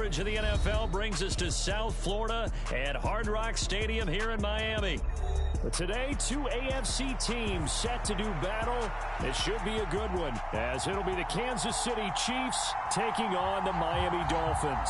coverage of the NFL brings us to South Florida at Hard Rock Stadium here in Miami. But today, two AFC teams set to do battle. It should be a good one, as it'll be the Kansas City Chiefs taking on the Miami Dolphins.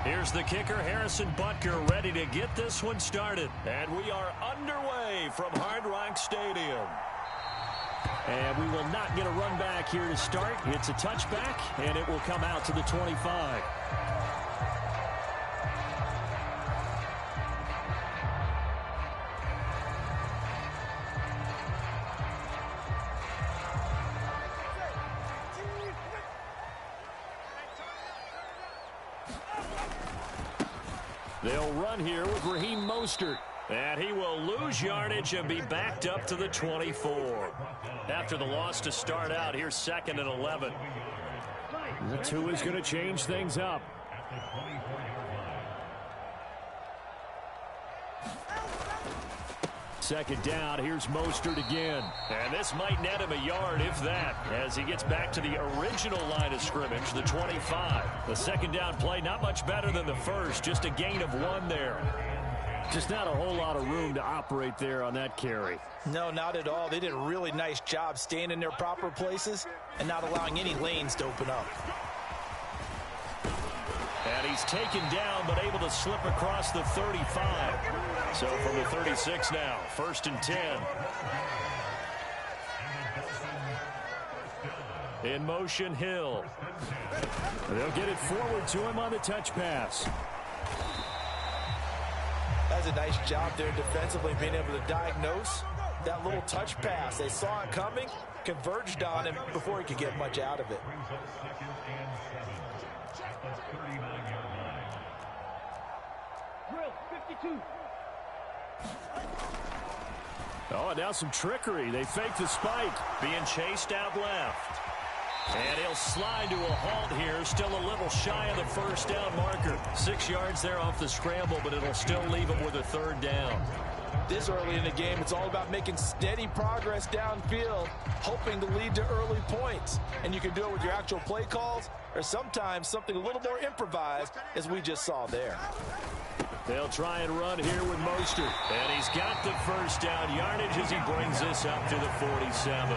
Here's the kicker, Harrison Butker, ready to get this one started. And we are underway from Hard Rock Stadium. And we will not get a run back here to start. It's a touchback, and it will come out to the 25. They'll run here with Raheem Mostert. And he will lose yardage and be backed up to the 24. After the loss to start out, here's 2nd and 11. The two is going to change things up. Second down, here's Mostert again. And this might net him a yard, if that, as he gets back to the original line of scrimmage, the 25. The second down play, not much better than the first, just a gain of 1 there. Just not a whole lot of room to operate there on that carry. No, not at all. They did a really nice job staying in their proper places and not allowing any lanes to open up. And he's taken down, but able to slip across the 35. So from the 36 now, 1st and 10. In motion, Hill. They'll get it forward to him on the touch pass. That's a nice job there defensively, being able to diagnose that little touch pass. They saw it coming, converged on him before he could get much out of it. Oh, and now some trickery. They fake the spike. Being chased out left. And he'll slide to a halt here. Still a little shy of the first down marker. 6 yards there off the scramble, but it'll still leave him with a 3rd down. This early in the game, it's all about making steady progress downfield, hoping to lead to early points. And you can do it with your actual play calls or sometimes something a little more improvised, as we just saw there. They'll try and run here with Mostert. And he's got the first down yardage as he brings this up to the 47.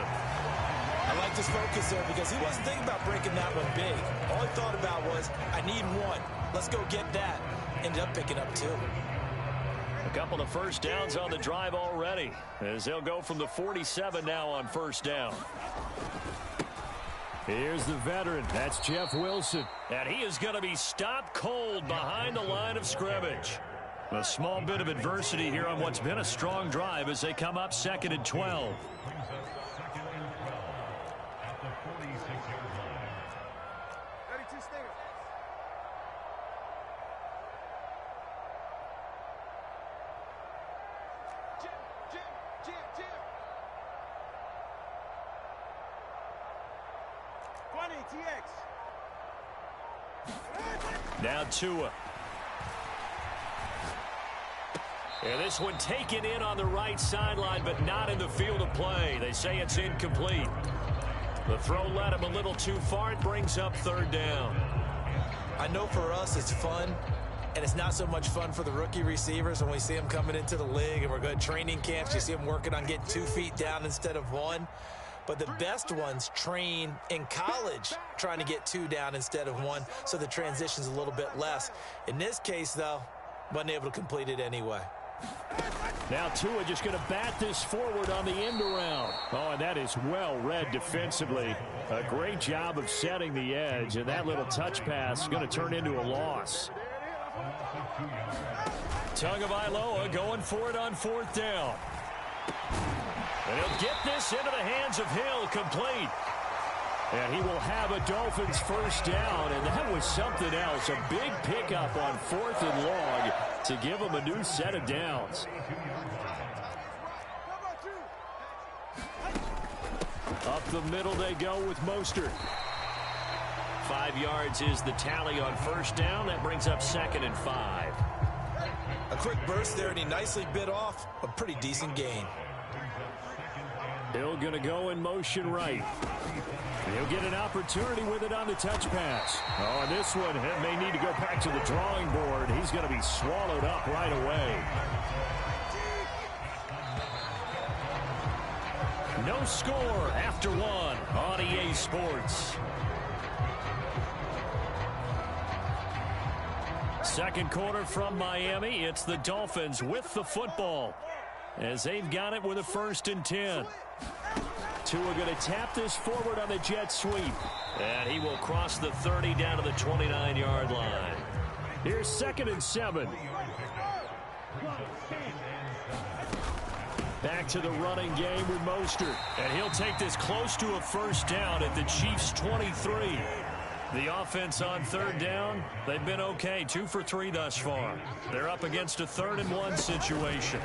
I like this focus there because he wasn't thinking about breaking that one big. All he thought about was, I need 1. Let's go get that. Ended up picking up 2. A couple of first downs on the drive already, as they'll go from the 47 now on 1st down. Here's the veteran. That's Jeff Wilson. And he is going to be stopped cold behind the line of scrimmage. A small bit of adversity here on what's been a strong drive as they come up 2nd and 12. Now Tua. And this one taken in on the right sideline, but not in the field of play. They say it's incomplete. The throw led him a little too far. It brings up 3rd down. I know for us it's fun, and it's not so much fun for the rookie receivers when we see them coming into the league and we're going to training camps. You see them working on getting 2 feet down instead of 1. But the best ones train in college trying to get 2 down instead of 1, so the transition's a little bit less. In this case, though, wasn't able to complete it anyway. Now Tua just going to bat this forward on the end around. Oh, and that is well read defensively. A great job of setting the edge, and that little touch pass is going to turn into a loss. Tagovailoa going for it on 4th down. And he'll get this into the hands of Hill, complete. And he will have a Dolphins 1st down, and that was something else. A big pickup on 4th and long to give him a new set of downs. Up the middle they go with Mostert. 5 yards is the tally on first down. That brings up 2nd and 5. A quick burst there, and he nicely bit off a pretty decent gain. Hill going to go in motion right. He'll get an opportunity with it on the touch pass. Oh, and this one may need to go back to the drawing board. He's going to be swallowed up right away. No score after one on EA Sports. Second quarter from Miami. It's the Dolphins with the football as they've got it with a 1st and 10. Tua going to tap this forward on the jet sweep. And he will cross the 30 down to the 29-yard line. Here's 2nd and 7. Back to the running game with Mostert. And he'll take this close to a 1st down at the Chiefs' 23. The offense on 3rd down, they've been okay. 2 for 3 thus far. They're up against a 3rd and 1 situation.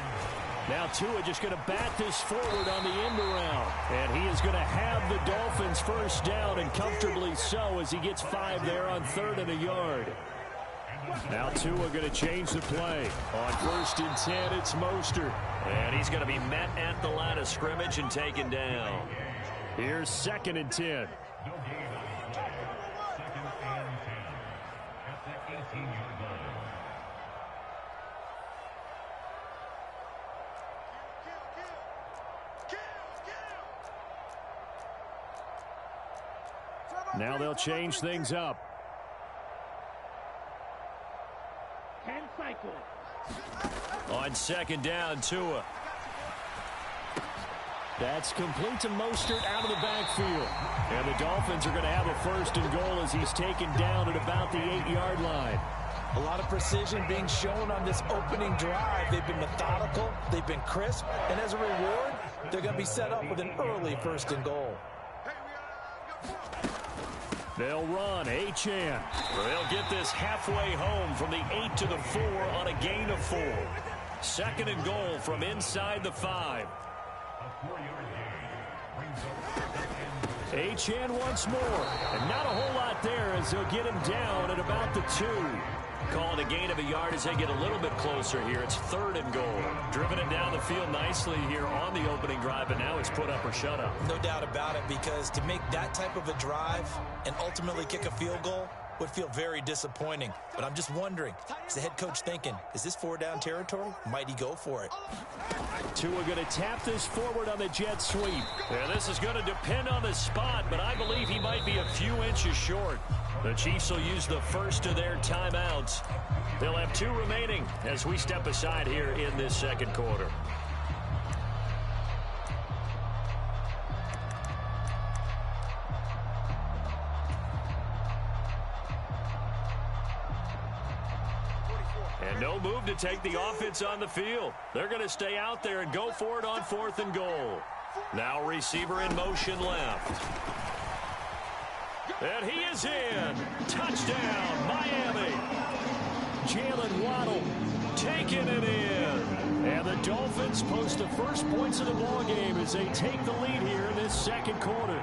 Now Tua just going to bat this forward on the end around. And he is going to have the Dolphins 1st down, and comfortably so, as he gets 5 there on 3rd and a yard. Now Tua going to change the play. On 1st and 10, it's Mostert. And he's going to be met at the line of scrimmage and taken down. Here's 2nd and 10. Now they'll change things up. 10 cycles. On 2nd down, Tua. That's complete to Mostert out of the backfield. And the Dolphins are going to have a 1st and goal as he's taken down at about the 8-yard line. A lot of precision being shown on this opening drive. They've been methodical, they've been crisp, and as a reward, they're going to be set up with an early 1st and goal. They'll run. Achane. They'll get this halfway home from the 8 to the 4 on a gain of 4. 2nd and goal from inside the 5. Achane once more. And not a whole lot there as they'll get him down at about the 2. Call it a gain of a yard as they get a little bit closer here. It's 3rd and goal. Driven it down the field nicely here on the opening drive, but now it's put up or shut up. No doubt about it, because to make that type of a drive and ultimately kick a field goal would feel very disappointing. But I'm just wondering, is the head coach thinking, is this 4-down territory? Might he go for it? Tua going to tap this forward on the jet sweep. Yeah, this is going to depend on the spot, but I believe he might be a few inches short. The Chiefs will use the 1st of their timeouts. They'll have 2 remaining as we step aside here in this 2nd quarter. And no move to take the offense on the field. They're going to stay out there and go for it on 4th and goal. Now receiver in motion left. And he is in. Touchdown, Miami. Jalen Waddle taking it in. And the Dolphins post the first points of the ballgame as they take the lead here in this 2nd quarter.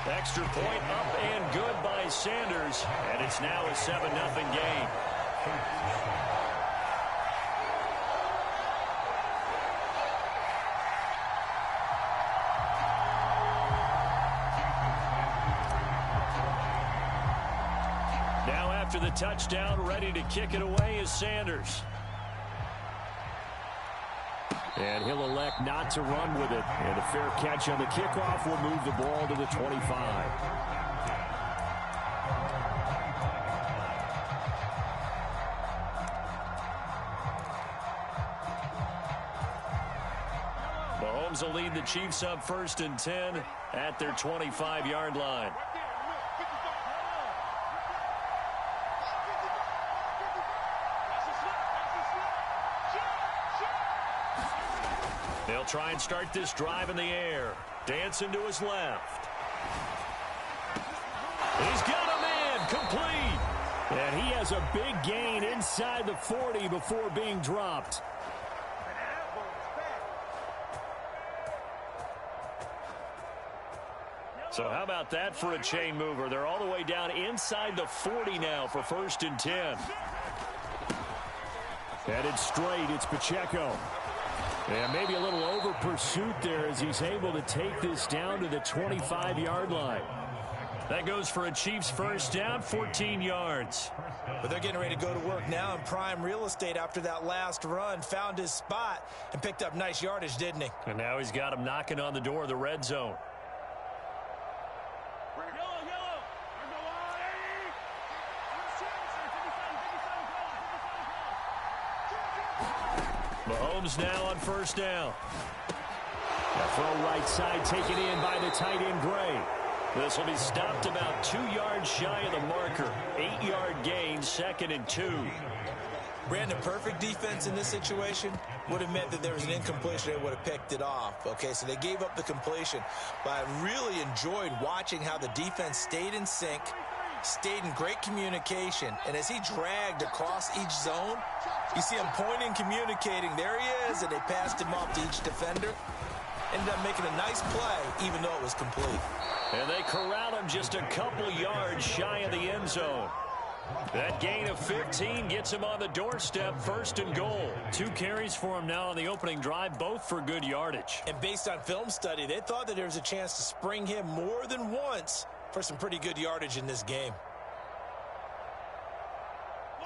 Extra point up and good by Sanders. And it's now a 7-0 game. Now after the touchdown, ready to kick it away is Sanders. And he'll elect not to run with it. And a fair catch on the kickoff will move the ball to the 25. Mahomes will lead the Chiefs up 1st and 10 at their 25-yard line. They'll try and start this drive in the air. Dancing to his left. He's got a man complete. And he has a big gain inside the 40 before being dropped. So how about that for a chain mover? They're all the way down inside the 40 now for 1st and 10. Headed straight, it's Pacheco. And maybe a little over pursuit there as he's able to take this down to the 25-yard line. That goes for a Chiefs first down, 14 yards. But they're getting ready to go to work now in prime real estate after that last run. Found his spot and picked up nice yardage, didn't he? And now he's got him knocking on the door of the red zone. Mahomes now on first down. A throw right side taken in by the tight end Gray. This will be stopped about 2 yards shy of the marker. 8-yard gain, 2nd and 2. Brandon, perfect defense in this situation would have meant that there was an incompletion. They would have picked it off. Okay, so they gave up the completion. But I really enjoyed watching how the defense stayed in sync, stayed in great communication. And as he dragged across each zone, you see him pointing, communicating. There he is, and they passed him off to each defender. Ended up making a nice play, even though it was complete. And they corral him just a couple yards shy of the end zone. That gain of 15 gets him on the doorstep, 1st and goal. 2 carries for him now on the opening drive, both for good yardage. And based on film study, they thought that there was a chance to spring him more than once for some pretty good yardage in this game.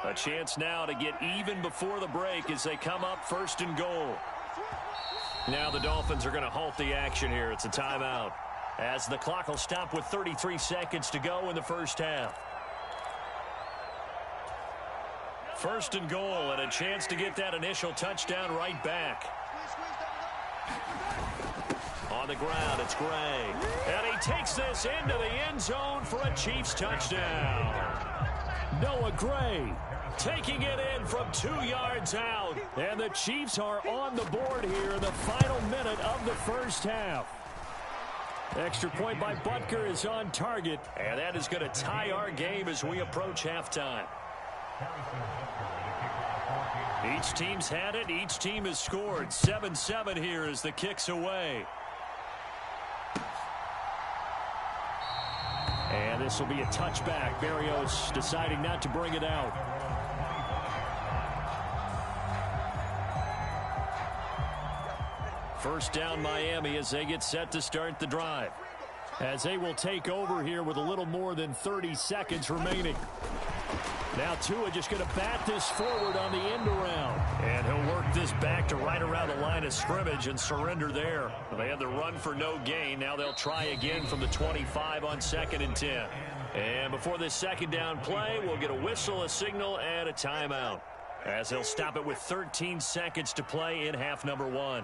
A chance now to get even before the break as they come up 1st and goal. Now the Dolphins are going to halt the action here. It's a timeout, as the clock will stop with 33 seconds to go in the first half. 1st and goal, and a chance to get that initial touchdown right back. On the ground, it's Gray. And he takes this into the end zone for a Chiefs touchdown. Noah Gray taking it in from 2 yards out. And the Chiefs are on the board here in the final minute of the first half. Extra point by Butker is on target. And that is going to tie our game as we approach halftime. Each team's had it. Each team has scored. 7-7 here as the kick's away. And this will be a touchback. Berrios deciding not to bring it out. First down Miami as they get set to start the drive. As they will take over here with a little more than 30 seconds remaining. Now Tua just going to bat this forward on the end around. And he'll work this back to right around the line of scrimmage and surrender there. They had the run for no gain. Now they'll try again from the 25 on 2nd and 10. And before this second down play, we'll get a whistle, a signal, and a timeout. As they'll stop it with 13 seconds to play in half number 1.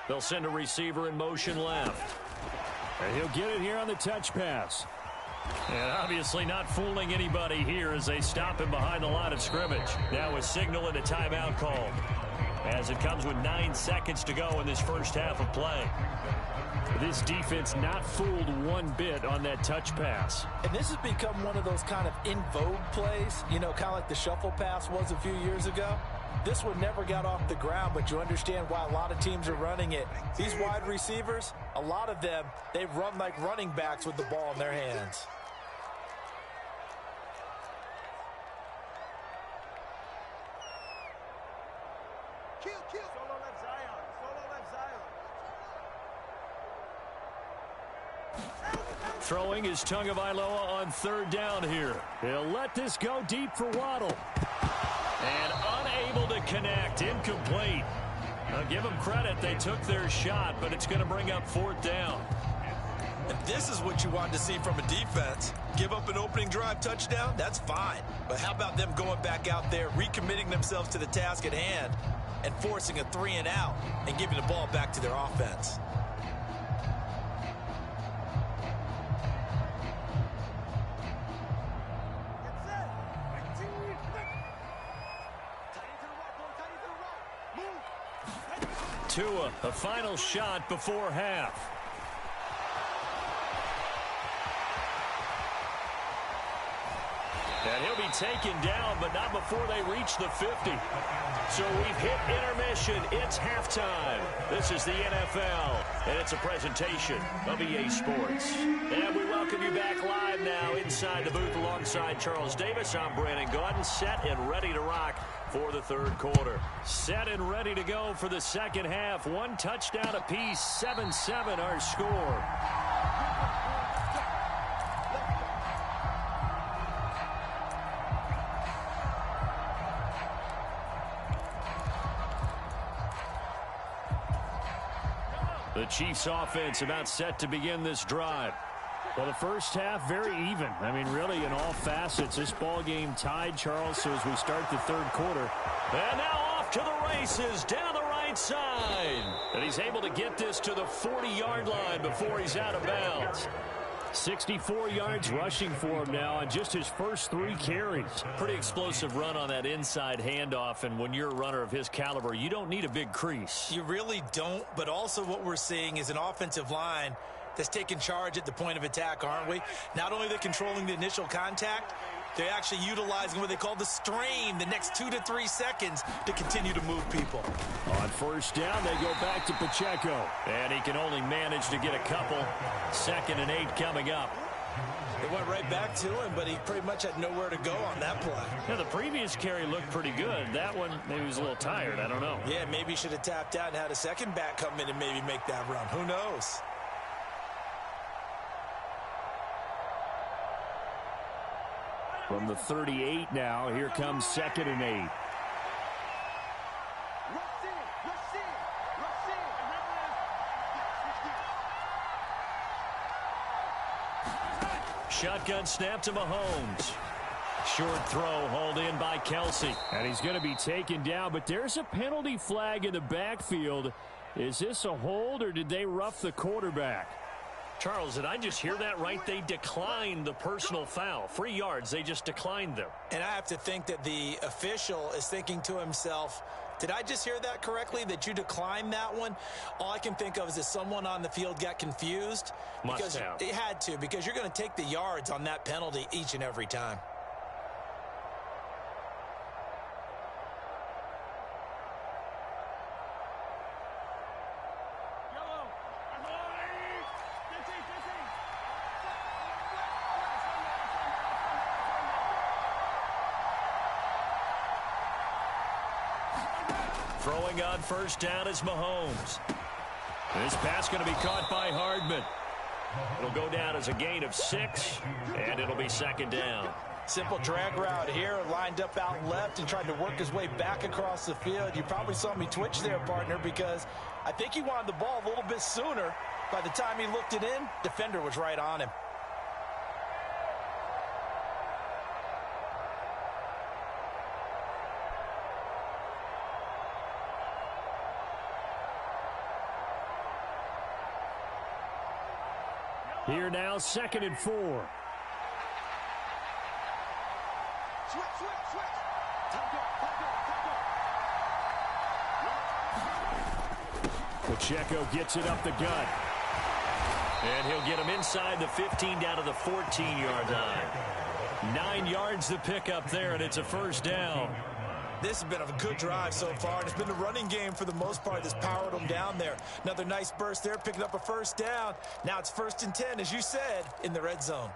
They'll send a receiver in motion left. And he'll get it here on the touch pass. And obviously not fooling anybody here as they stop him behind the line of scrimmage. Now a signal and a timeout call, as it comes with 9 seconds to go in this first half of play. This defense not fooled one bit on that touch pass. And this has become one of those kind of in vogue plays, you know, kind of like the shuffle pass was a few years ago. This one never got off the ground, but you understand why a lot of teams are running it. These wide receivers, a lot of them, they run like running backs with the ball in their hands. Throwing is Tagovailoa on 3rd down here. He'll let this go deep for Waddle. And unable to connect, incomplete. Now give them credit, they took their shot, but it's going to bring up 4th down. And this is what you wanted to see from a defense. Give up an opening drive touchdown, that's fine. But how about them going back out there, recommitting themselves to the task at hand, and forcing a 3 and out, and giving the ball back to their offense. Tua, a final shot before half. And he'll be taken down, but not before they reach the 50. So we've hit intermission. It's halftime. This is the NFL, and it's a presentation of EA Sports. And we welcome you back live now inside the booth alongside Charles Davis. I'm Brandon Gaudin, set and ready to rock for the third quarter. Set and ready to go for the second half. One touchdown apiece, 7-7 our score. The Chiefs offense about set to begin this drive. Well, the first half, very even. I mean, really, in all facets, this ball game tied, Charles, so as we start the third quarter. And now off to the races, down the right side. And he's able to get this to the 40-yard line before he's out of bounds. 64 yards rushing for him now on just his first 3 carries. Pretty explosive run on that inside handoff, and when you're a runner of his caliber, you don't need a big crease. You really don't, but also what we're seeing is an offensive line that's taking charge at the point of attack, aren't we? Not only are they controlling the initial contact, they're actually utilizing what they call the strain, the next 2 to 3 seconds to continue to move people. On first down, they go back to Pacheco. And he can only manage to get a couple. 2nd and 8 coming up. They went right back to him, but he pretty much had nowhere to go on that play. Yeah, the previous carry looked pretty good. That one, maybe he was a little tired. I don't know. Yeah, maybe he should have tapped out and had a second back come in and maybe make that run. Who knows? From the 38 now, here comes 2nd and 8. Shotgun snap to Mahomes. Short throw hauled in by Kelsey. And he's going to be taken down, but there's a penalty flag in the backfield. Is this a hold, or did they rough the quarterback? Charles, did I just hear that right? They declined the personal foul. 3 yards, they just declined them. And I have to think that the official is thinking to himself, did I just hear that correctly, that you declined that one? All I can think of is that someone on the field got confused. Must have. They had to, because you're going to take the yards on that penalty each and every time. Throwing on first down is Mahomes. This pass going to be caught by Hardman. It'll go down as a gain of 6, and it'll be 2nd down. Simple drag route here, lined up out left and tried to work his way back across the field. You probably saw me twitch there, partner, because I think he wanted the ball a little bit sooner. By the time he looked it in, defender was right on him. Here now, 2nd and 4. Pacheco gets it up the gut. And he'll get him inside the 15 down to the 14-yard line. 9 yards to pick up there, and it's a first down. This has been a good drive so far, and it's been the running game for the most part that's powered them down there. Another nice burst there, picking up a first down. Now it's 1st and 10, as you said, in the red zone.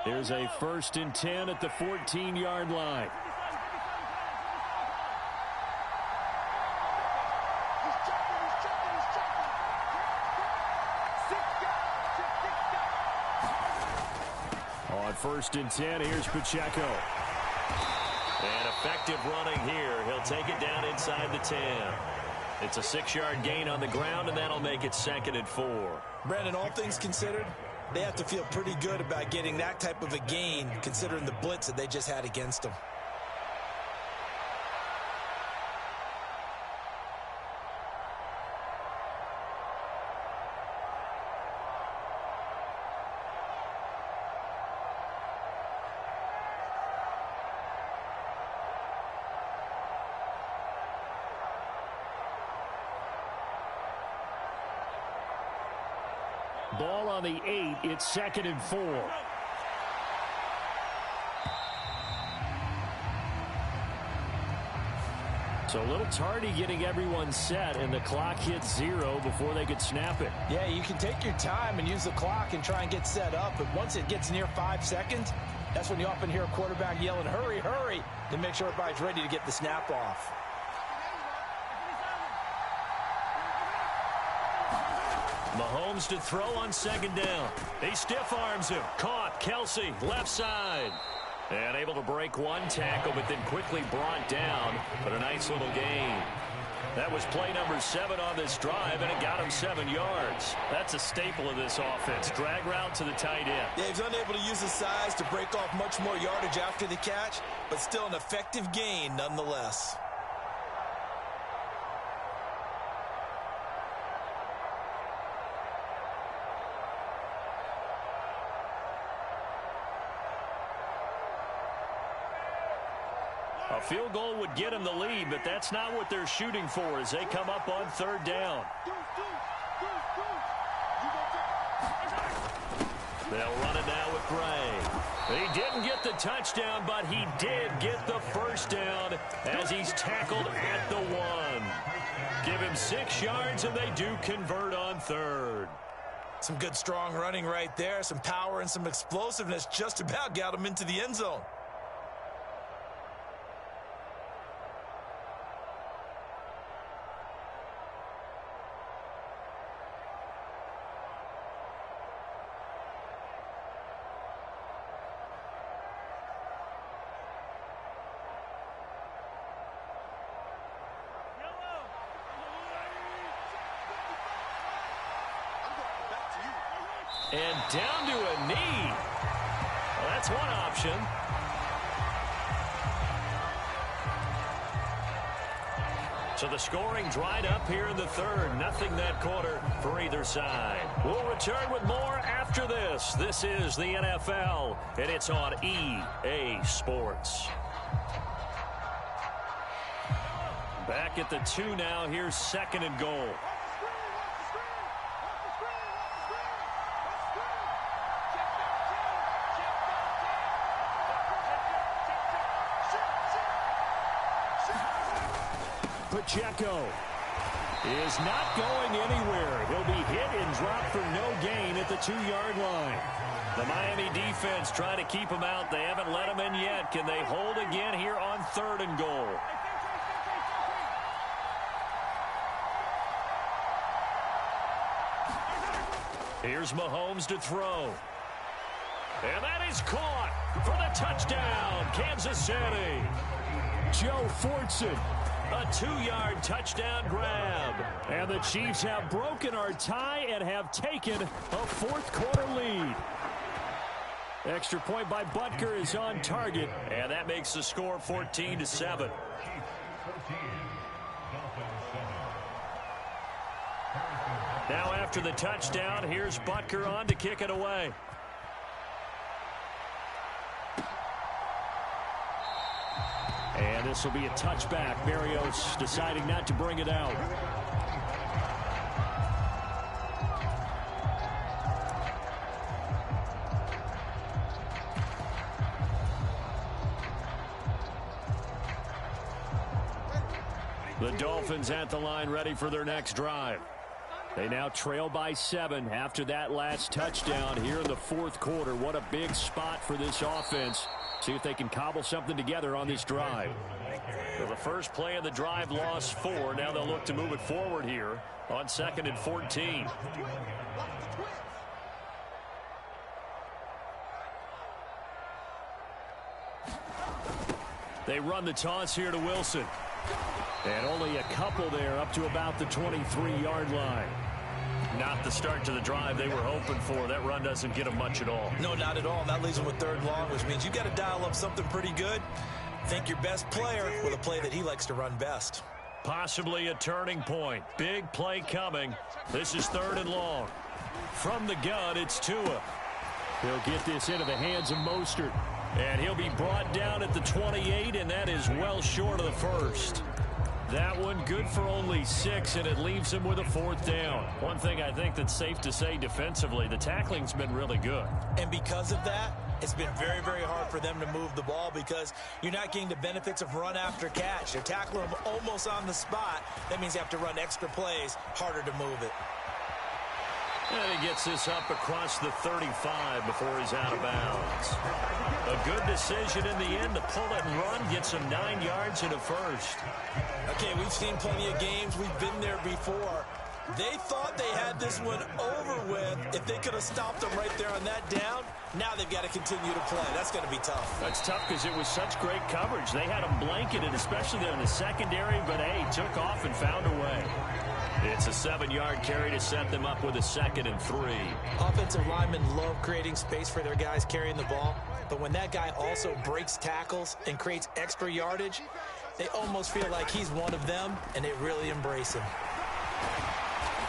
There's a 1st and 10 at the 14-yard line. On 1st and 10, here's Pacheco. And effective running here. He'll take it down inside the 10. It's a 6-yard gain on the ground, and that'll make it 2nd and 4. Brandon, all things considered, they have to feel pretty good about getting that type of a gain, considering the blitz that they just had against them. Ball on the 8. It's 2nd and 4. So a little tardy getting everyone set, and the clock hits 0 before they could snap it. Yeah, you can take your time and use the clock and try and get set up, but once it gets near 5 seconds, that's when you often hear a quarterback yelling, hurry, hurry, to make sure everybody's ready to get the snap off. Mahomes to throw on 2nd down. He stiff arms him. Caught. Kelsey, left side. And able to break one tackle, but then quickly brought down. But a nice little gain. That was play number 7 on this drive, and it got him 7 yards. That's a staple of this offense. Drag route to the tight end. Yeah, he's unable to use his size to break off much more yardage after the catch, but still an effective gain nonetheless. A field goal would get them the lead, but that's not what they're shooting for as they come up on 3rd down. They'll run it now with Gray. He didn't get the touchdown, but he did get the first down as he's tackled at the 1. Give him 6 yards, and they do convert on 3rd. Some good, strong running right there. Some power and some explosiveness just about got him into the end zone. And down to a knee. Well, that's one option. So the scoring dried up here in the 3rd. Nothing that quarter for either side. We'll return with more after this. This is the NFL, and it's on EA Sports. Back at the 2 now. Here's 2nd and goal. Pacheco is not going anywhere. He'll be hit and dropped for no gain at the 2-yard line. The Miami defense trying to keep him out. They haven't let him in yet. Can they hold again here on 3rd and goal? Here's Mahomes to throw. And that is caught for the touchdown, Kansas City. Joe Fortson. A 2-yard touchdown grab. And the Chiefs have broken our tie and have taken a 4th quarter lead. Extra point by Butker is on target. And that makes the score 14-7. Now after the touchdown, here's Butker on to kick it away. And this will be a touchback. Berrios deciding not to bring it out. The Dolphins at the line ready for their next drive. They now trail by 7 after that last touchdown here in the 4th quarter. What a big spot for this offense. See if they can cobble something together on this drive. Well, the first play of the drive lost 4. Now they'll look to move it forward here on 2nd and 14. They run the toss here to Wilson. And only a couple there up to about the 23-yard line. Not the start to the drive they were hoping for. That run doesn't get them much at all. No, not at all. And that leaves them with 3rd long, which means you've got to dial up something pretty good. Think your best player with a play that he likes to run best. Possibly a turning point. Big play coming. This is 3rd and long. From the gun, it's Tua. He'll get this into the hands of Mostert. And he'll be brought down at the 28, and that is well short of the first. That one good for only 6, and it leaves him with a 4th down. One thing I think that's safe to say defensively, the tackling's been really good. And because of that, it's been very, very hard for them to move the ball because you're not getting the benefits of run after catch. They're tackling them almost on the spot. That means you have to run extra plays, harder to move it. And he gets this up across the 35 before he's out of bounds. A good decision in the end to pull it and run, gets him 9 yards and a first. Okay, we've seen plenty of games. We've been there before. They thought they had this one over with. If they could have stopped them right there on that down, now they've got to continue to play. That's going to be tough. That's tough because it was such great coverage. They had them blanketed, especially there in the secondary, but, hey, took off and found a way. It's a 7-yard carry to set them up with a 2nd and 3. Offensive linemen love creating space for their guys carrying the ball, but when that guy also breaks tackles and creates extra yardage, they almost feel like he's one of them, and they really embrace him.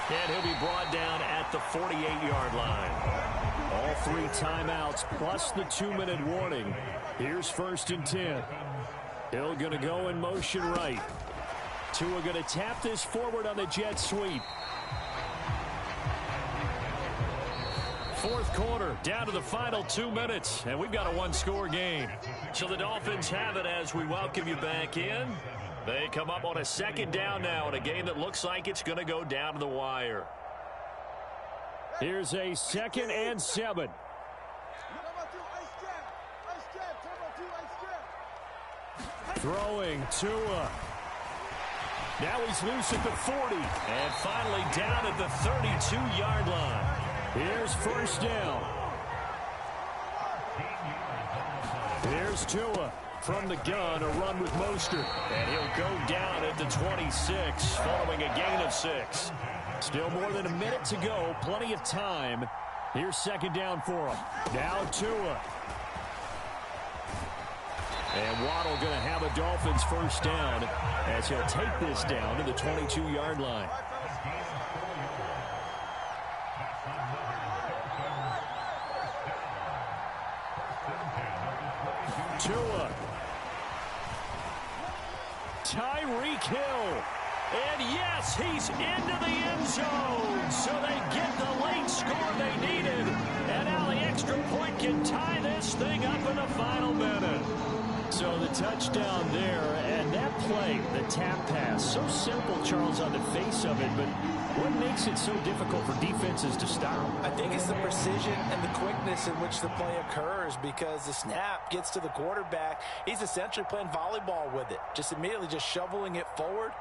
And he'll be brought down at the 48-yard line. All 3 timeouts plus the 2-minute warning. Here's 1st and 10. Hill going to go in motion right. Tua going to tap this forward on the jet sweep. 4th quarter, down to the final 2 minutes, and we've got a 1-score game. So the Dolphins have it as we welcome you back in. They come up on a 2nd down now in a game that looks like it's going to go down to the wire. Here's a 2nd and 7. Throwing Tua. Now he's loose at the 40. And finally down at the 32-yard line. Here's 1st down. Here's Tua from the gun, a run with Mostert. And he'll go down at the 26 following a gain of 6. Still more than a minute to go. Plenty of time. Here's 2nd down for him. Now Tua. And Waddle going to have a Dolphins 1st down as he'll take this down to the 22-yard line. Tua. Tyreek Hill. And yes, he's into the end zone. So they get the late score they needed. And now the extra point can tie this thing up in the final minute. So the touchdown there, and that play, the tap pass, so simple, Charles, on the face of it, but what makes it so difficult for defenses to stop? I think it's the precision and the quickness in which the play occurs because the snap gets to the quarterback. He's essentially playing volleyball with it, just immediately just shoveling it forward.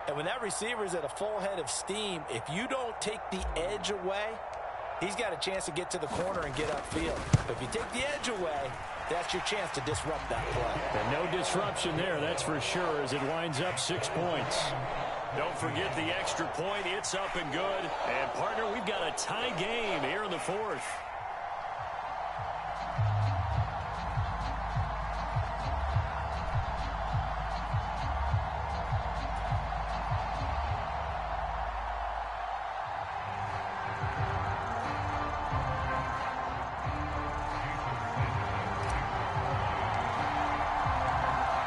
And when that receiver is at a full head of steam, if you don't take the edge away, he's got a chance to get to the corner and get upfield. But if you take the edge away, that's your chance to disrupt that play. And no disruption there, that's for sure, as it winds up 6 points. Don't forget the extra point. It's up and good. And, partner, we've got a tie game here in the 4th.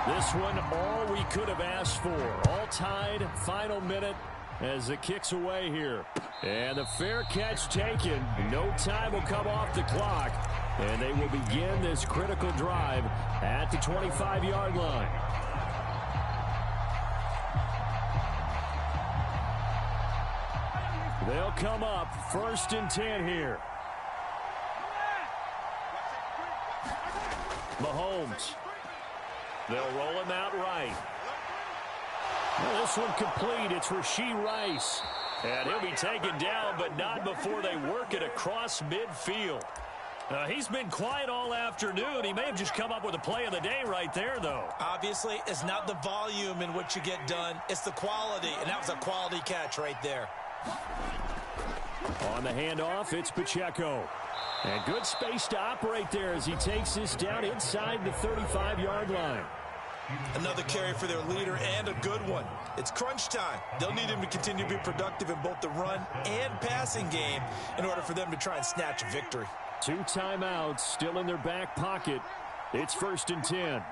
This one, all we could have asked for. All tied, final minute as it kicks away here. And the fair catch taken. No time will come off the clock. And they will begin this critical drive at the 25-yard line. They'll come up 1st and 10 here. Mahomes. They'll roll him out right. Well, this one complete. It's Rashee Rice. And he'll be taken down, but not before they work it across midfield. He's been quiet all afternoon. He may have just come up with a play of the day right there, though. Obviously, it's not the volume in which you get done. It's the quality, and that was a quality catch right there. On the handoff, it's Pacheco. And good space to operate there as he takes this down inside the 35-yard line. Another carry for their leader and a good one. It's crunch time. They'll need him to continue to be productive in both the run and passing game in order for them to try and snatch a victory. 2 timeouts still in their back pocket. It's 1st and 10.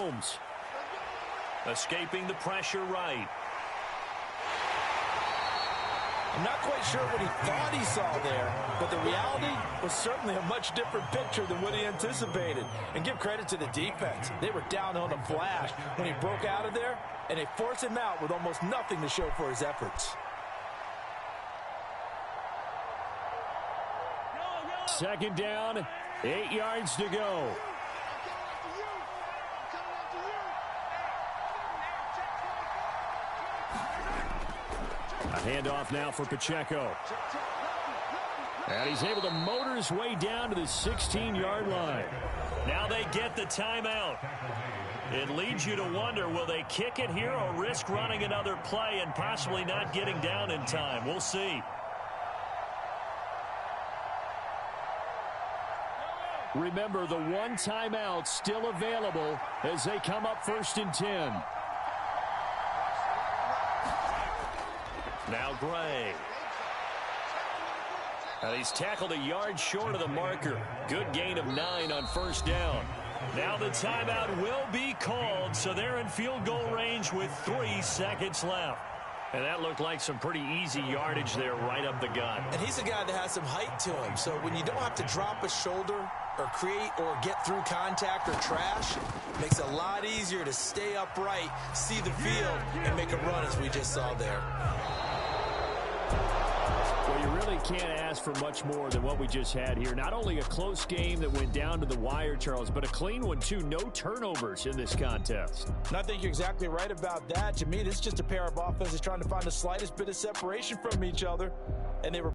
Holmes. Escaping the pressure right. I'm not quite sure what he thought he saw there, but the reality was certainly a much different picture than what he anticipated. And give credit to the defense. They were down on the flash when he broke out of there, and they forced him out with almost nothing to show for his efforts. Second down, 8 yards to go. A handoff now for Pacheco. And he's able to motor his way down to the 16-yard line. Now they get the timeout. It leads you to wonder, will they kick it here or risk running another play and possibly not getting down in time? We'll see. Remember, the one timeout still available as they come up 1st and 10. Now Gray. And he's tackled a yard short of the marker. Good gain of 9 on 1st down. Now the timeout will be called, so they're in field goal range with 3 seconds left. And that looked like some pretty easy yardage there right up the gut. And he's a guy that has some height to him, so when you don't have to drop a shoulder or create or get through contact or trash, it makes it a lot easier to stay upright, see the field, and make a run as we just saw there. Well, you really can't ask for much more than what we just had here. Not only a close game that went down to the wire, Charles, but a clean one, too. No turnovers in this contest. And I think you're exactly right about that. To me, this is just a pair of offenses trying to find the slightest bit of separation from each other, and they were